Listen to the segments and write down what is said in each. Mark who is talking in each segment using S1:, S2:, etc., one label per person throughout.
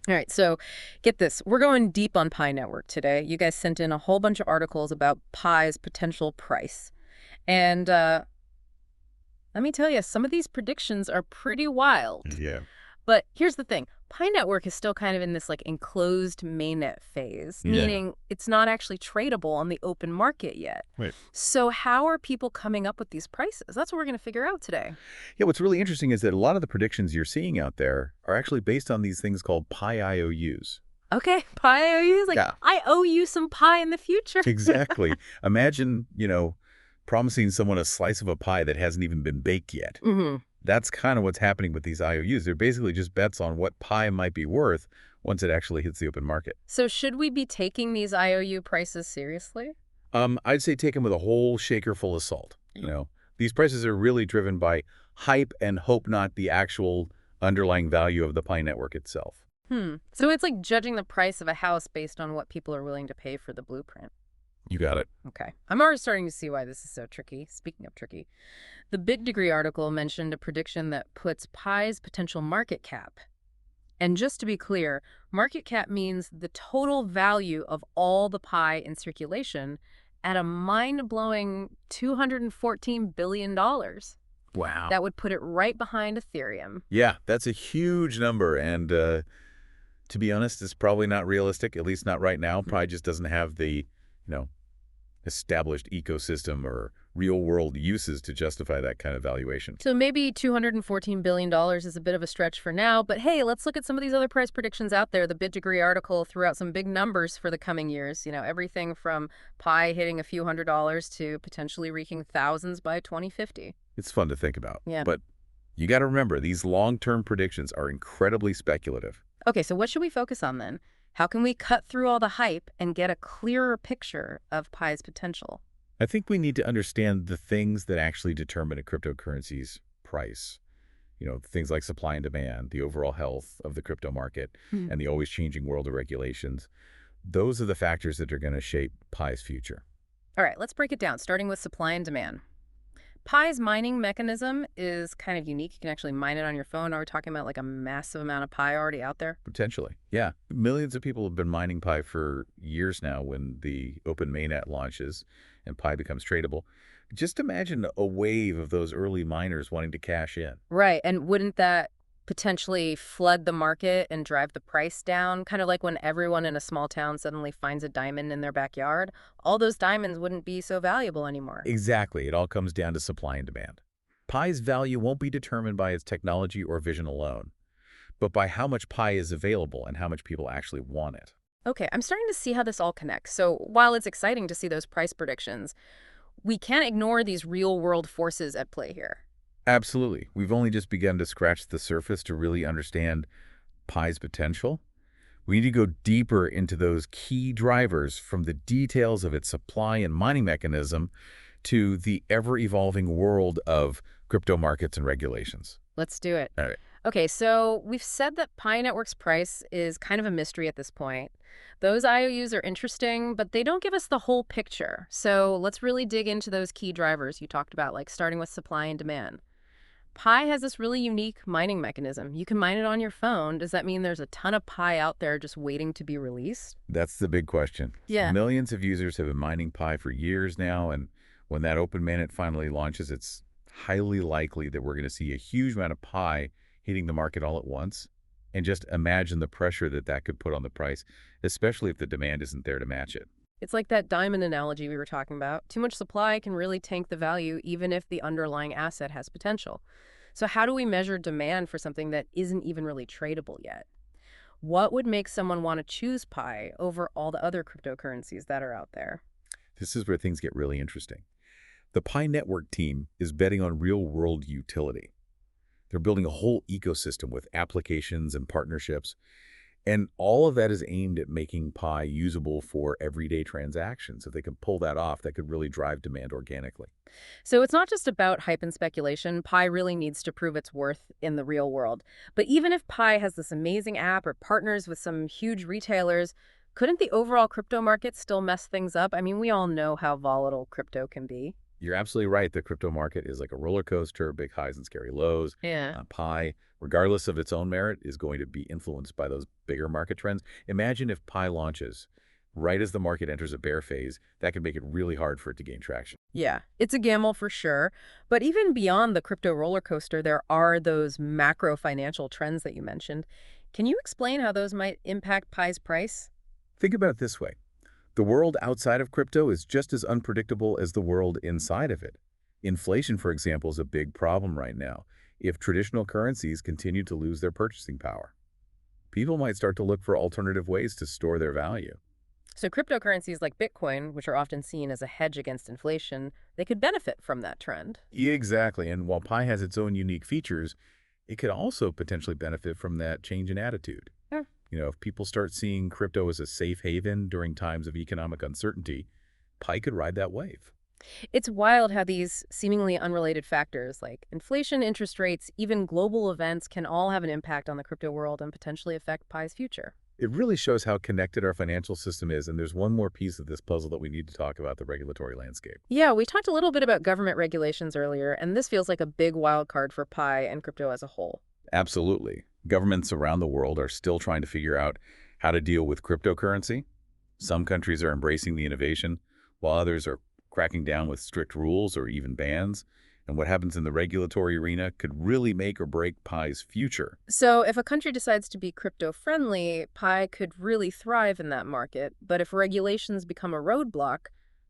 S1: All right, so get this. We're going deep on Pi Network today. You guys sent in a whole bunch of articles about Pi's potential price. And let me tell you, some of these predictions are pretty wild.
S2: Yeah.
S1: But here's the thing. Pi Network is still kind of in this like enclosed mainnet phase,
S2: Yeah.
S1: meaning it's not actually tradable on the open market yet.
S2: Right.
S1: So how are people coming up with these prices? That's what we're going to figure out today.
S2: Yeah, what's really interesting is that a lot of the predictions you're seeing out there are actually based on these things called pi IOUs.
S1: Okay, Pi IOUs, like
S2: Yeah,
S1: I owe you some pie in the future.
S2: exactly. Imagine, promising someone a slice of a pie that hasn't even been baked yet.
S1: hmm
S2: That's kind of what's happening with these IOUs. They're basically just bets on what pie might be worth once it actually hits the open market.
S1: So should we be taking these IOU prices seriously?
S2: I'd say take them with a whole shaker full of salt.
S1: Mm.
S2: These prices are really driven by hype and hope, not the actual underlying value of the pie network itself.
S1: So it's like judging the price of a house based on what people are willing to pay for the blueprint.
S2: You got it.
S1: Okay. I'm already starting to see why this is so tricky. Speaking of tricky, the Bit Degree article mentioned a prediction that puts Pi's potential market cap. And just to be clear, market cap means the total value of all the Pi in circulation at a mind-blowing $214 billion.
S2: Wow.
S1: That would put it right behind Ethereum.
S2: Yeah, that's a huge number. And to be honest, it's probably not realistic, at least not right now. Probably just doesn't have the, established ecosystem or real-world uses to justify that kind of valuation.
S1: So maybe $214 billion is a bit of a stretch for now, but hey, let's look at some of these other price predictions out there. The Bit Degree article threw out some big numbers for the coming years, everything from Pi hitting a few $100s to potentially reaching thousands by 2050.
S2: It's fun to think about.
S1: Yeah.
S2: But you got to remember, these long-term predictions are incredibly speculative.
S1: Okay, so what should we focus on then? How can we cut through all the hype and get a clearer picture of Pi's potential?
S2: I think we need to understand the things that actually determine a cryptocurrency's price. Things like supply and demand, the overall health of the crypto market,
S1: Hmm.
S2: and the always changing world of regulations. Those are the factors that are going to shape Pi's future.
S1: All right, let's break it down, starting with supply and demand. Pi's mining mechanism is kind of unique. You can actually mine it on your phone. Are we talking about like a massive amount of Pi already out there?
S2: Potentially. Yeah. Millions of people have been mining Pi for years now when the open mainnet launches and Pi becomes tradable. Just imagine a wave of those early miners wanting to cash in.
S1: Right. And wouldn't that potentially flood the market and drive the price down? Kind of like when everyone in a small town suddenly finds a diamond in their backyard. All those diamonds wouldn't be so valuable anymore.
S2: Exactly. It all comes down to supply and demand. Pi's value won't be determined by its technology or vision alone, but by how much Pi is available and how much people actually want it.
S1: Okay, I'm starting to see how this all connects. So while it's exciting to see those price predictions, we can't ignore these real-world forces at play here.
S2: Absolutely. We've only just begun to scratch the surface to really understand Pi's potential. We need to go deeper into those key drivers, from the details of its supply and mining mechanism to the ever-evolving world of crypto markets and regulations.
S1: Let's do it.
S2: All right.
S1: Okay, so we've said that Pi Network's price is kind of a mystery at this point. Those IOUs are interesting, but they don't give us the whole picture. So let's really dig into those key drivers you talked about, like starting with supply and demand. Pi has this really unique mining mechanism. You can mine it on your phone. Does that mean there's a ton of Pi out there just waiting to be released?
S2: That's the big question.
S1: Yeah.
S2: Millions of users have been mining Pi for years now, and when that open mainnet finally launches, it's highly likely that we're going to see a huge amount of Pi hitting the market all at once. And just imagine the pressure that that could put on the price, especially if the demand isn't there to match it.
S1: It's like that diamond analogy we were talking about. Too much supply can really tank the value even if the underlying asset has potential. So how do we measure demand for something that isn't even really tradable yet? What would make someone want to choose Pi over all the other cryptocurrencies that are out there?
S2: This is where things get really interesting. The Pi Network team is betting on real-world utility. They're building a whole ecosystem with applications and partnerships, and all of that is aimed at making Pi usable for everyday transactions. If they can pull that off, that could really drive demand organically.
S1: So it's not just about hype and speculation. Pi really needs to prove its worth in the real world. But even if Pi has this amazing app or partners with some huge retailers, couldn't the overall crypto market still mess things up? I mean, we all know how volatile crypto can be.
S2: You're absolutely right. The crypto market is like a roller coaster, big highs and scary lows.
S1: Yeah.
S2: Pi, regardless of its own merit, is going to be influenced by those bigger market trends. Imagine if Pi launches right as the market enters a bear phase. That could make it really hard for it to gain traction.
S1: Yeah, it's a gamble for sure. But even beyond the crypto roller coaster, there are those macro financial trends that you mentioned. Can you explain how those might impact Pi's price?
S2: Think about it this way. The world outside of crypto is just as unpredictable as the world inside of it. Inflation, for example, is a big problem right now. If traditional currencies continue to lose their purchasing power, people might start to look for alternative ways to store their value.
S1: So cryptocurrencies like Bitcoin, which are often seen as a hedge against inflation, they could benefit from that trend.
S2: Yeah, exactly. And while Pi has its own unique features, it could also potentially benefit from that change in attitude.
S1: Yeah.
S2: If people start seeing crypto as a safe haven during times of economic uncertainty, Pi could ride that wave.
S1: It's wild how these seemingly unrelated factors like inflation, interest rates, even global events can all have an impact on the crypto world and potentially affect Pi's future.
S2: It really shows how connected our financial system is, and there's one more piece of this puzzle that we need to talk about, the regulatory landscape.
S1: Yeah, we talked a little bit about government regulations earlier, and this feels like a big wild card for Pi and crypto as a whole.
S2: Absolutely. Governments around the world are still trying to figure out how to deal with cryptocurrency. Some countries are embracing the innovation, while others are cracking down with strict rules or even bans. And what happens in the regulatory arena could really make or break Pi's future.
S1: So, if a country decides to be crypto friendly, Pi could really thrive in that market. But if regulations become a roadblock,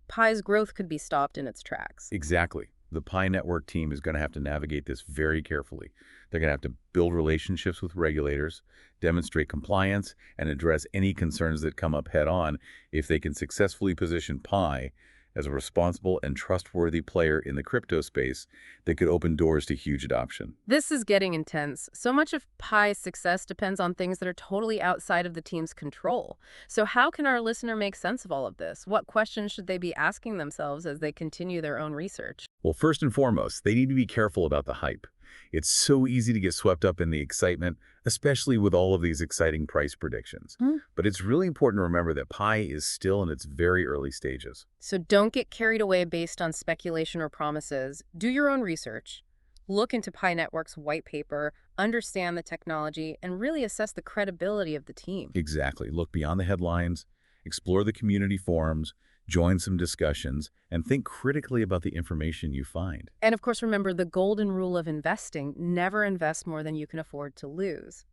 S1: Pi's growth could be stopped in its tracks.
S2: Exactly. The Pi Network team is going to have to navigate this very carefully. They're going to have to build relationships with regulators, demonstrate compliance, and address any concerns that come up head on. If they can successfully position Pi as a responsible and trustworthy player in the crypto space, that could open doors to huge adoption.
S1: This is getting intense. So much of Pi's success depends on things that are totally outside of the team's control. So, how can our listener make sense of all of this? What questions should they be asking themselves as they continue their own research?
S2: Well, first and foremost, they need to be careful about the hype. It's so easy to get swept up in the excitement, especially with all of these exciting price predictions.
S1: Hmm.
S2: But it's really important to remember that Pi is still in its very early stages.
S1: So, don't get carried away based on speculation or promises. Do your own research. Look into Pi Network's white paper, understand the technology, and really assess the credibility of the team.
S2: Exactly. Look beyond the headlines, explore the community forums, join some discussions, and think critically about the information you find.
S1: And of course, remember the golden rule of investing: never invest more than you can afford to lose.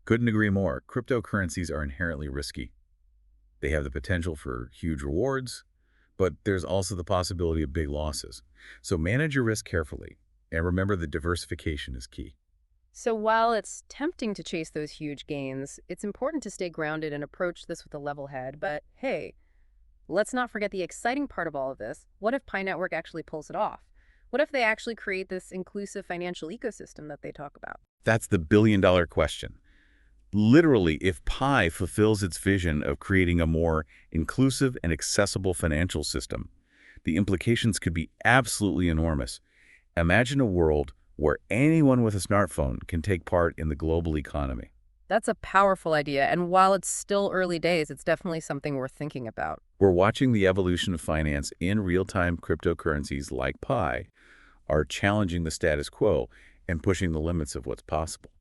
S2: Couldn't agree more. Cryptocurrencies are inherently risky. They have the potential for huge rewards, but there's also the possibility of big losses. So manage your risk carefully, and remember that diversification is key.
S1: So while it's tempting to chase those huge gains, it's important to stay grounded and approach this with a level head. But hey, let's not forget the exciting part of all of this. What if Pi Network actually pulls it off? What if they actually create this inclusive financial ecosystem that they talk about?
S2: That's the billion-dollar question. Literally, if Pi fulfills its vision of creating a more inclusive and accessible financial system, the implications could be absolutely enormous. Imagine a world where anyone with a smartphone can take part in the global economy.
S1: That's a powerful idea, and while it's still early days, it's definitely something worth thinking about.
S2: We're watching the evolution of finance in real-time. Cryptocurrencies like Pi are challenging the status quo and pushing the limits of what's possible.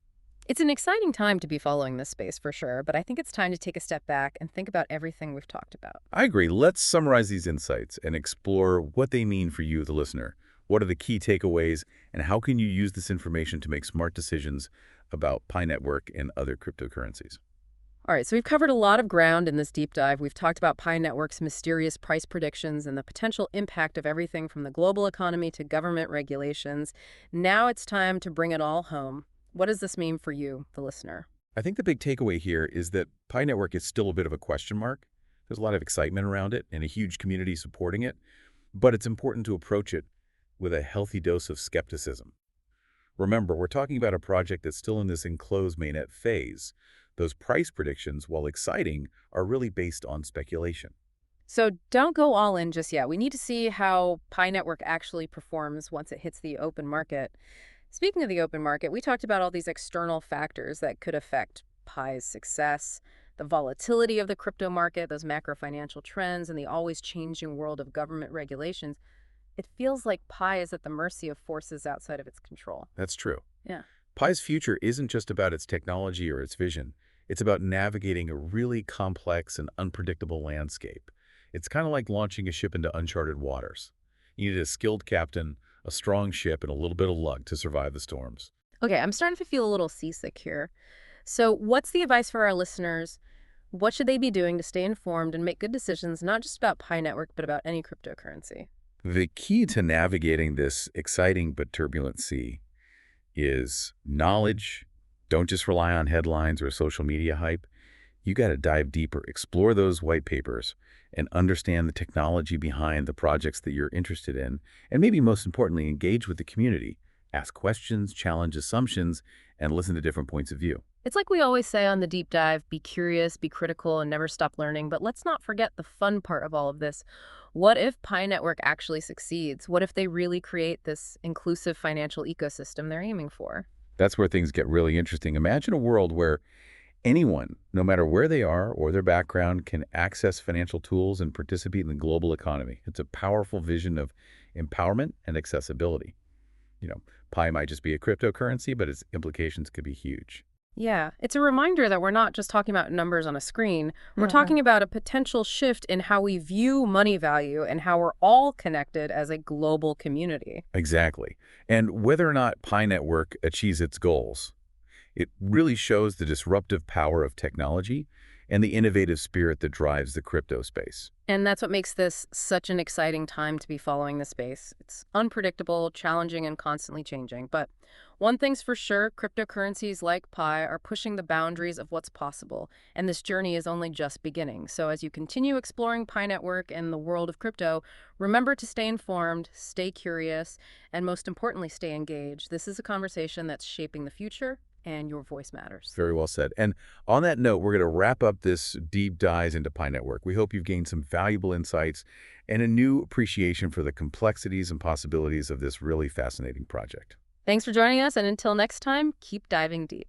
S1: It's an exciting time to be following this space for sure, but I think it's time to take a step back and think about everything we've talked about.
S2: I agree. Let's summarize these insights and explore what they mean for you, the listener. What are the key takeaways, and how can you use this information to make smart decisions about Pi Network and other cryptocurrencies?
S1: All right, so we've covered a lot of ground in this deep dive. We've talked about Pi Network's mysterious price predictions and the potential impact of everything from the global economy to government regulations. Now it's time to bring it all home. What does this mean for you, the listener?
S2: I think the big takeaway here is that Pi Network is still a bit of a question mark. There's a lot of excitement around it and a huge community supporting it, but it's important to approach it with a healthy dose of skepticism. Remember, we're talking about a project that's still in this enclosed mainnet phase. Those price predictions, while exciting, are really based on speculation.
S1: So don't go all in just yet. We need to see how Pi Network actually performs once it hits the open market. Speaking of the open market, we talked about all these external factors that could affect Pi's success: the volatility of the crypto market, those macro financial trends, and the always changing world of government regulations. It feels like Pi is at the mercy of forces outside of its control.
S2: That's true.
S1: Yeah.
S2: Pi's future isn't just about its technology or its vision. It's about navigating a really complex and unpredictable landscape. It's kind of like launching a ship into uncharted waters. You need a skilled captain, a strong ship, and a little bit of luck to survive the storms.
S1: Okay, I'm starting to feel a little seasick here. So, what's the advice for our listeners? What should they be doing to stay informed and make good decisions, not just about Pi Network, but about any cryptocurrency?
S2: The key to navigating this exciting but turbulent sea is knowledge. Don't just rely on headlines or social media hype. You got to dive deeper, explore those white papers, and understand the technology behind the projects that you're interested in. And maybe most importantly, engage with the community. Ask questions, challenge assumptions, and listen to different points of view.
S1: It's like we always say on the deep dive, be curious, be critical, and never stop learning. But let's not forget the fun part of all of this. What if Pi Network actually succeeds? What if they really create this inclusive financial ecosystem they're aiming for?
S2: That's where things get really interesting. Imagine a world where anyone, no matter where they are or their background, can access financial tools and participate in the global economy. It's a powerful vision of empowerment and accessibility. You know, Pi might just be a cryptocurrency, but its implications could be huge.
S1: Yeah, it's a reminder that we're not just talking about numbers on a screen. We're
S2: Mhm.
S1: talking about a potential shift in how we view money value and how we're all connected as a global community.
S2: Exactly. And whether or not Pi Network achieves its goals, it really shows the disruptive power of technology and the innovative spirit that drives the crypto space.
S1: And that's what makes this such an exciting time to be following the space. It's unpredictable, challenging, and constantly changing. But one thing's for sure, cryptocurrencies like Pi are pushing the boundaries of what's possible, and this journey is only just beginning. So as you continue exploring Pi Network and the world of crypto, remember to stay informed, stay curious, and most importantly, stay engaged. This is a conversation that's shaping the future, and your voice matters.
S2: Very well said. And on that note, we're going to wrap up this deep dive into Pi Network. We hope you've gained some valuable insights and a new appreciation for the complexities and possibilities of this really fascinating project.
S1: Thanks for joining us, and until next time, keep diving deep.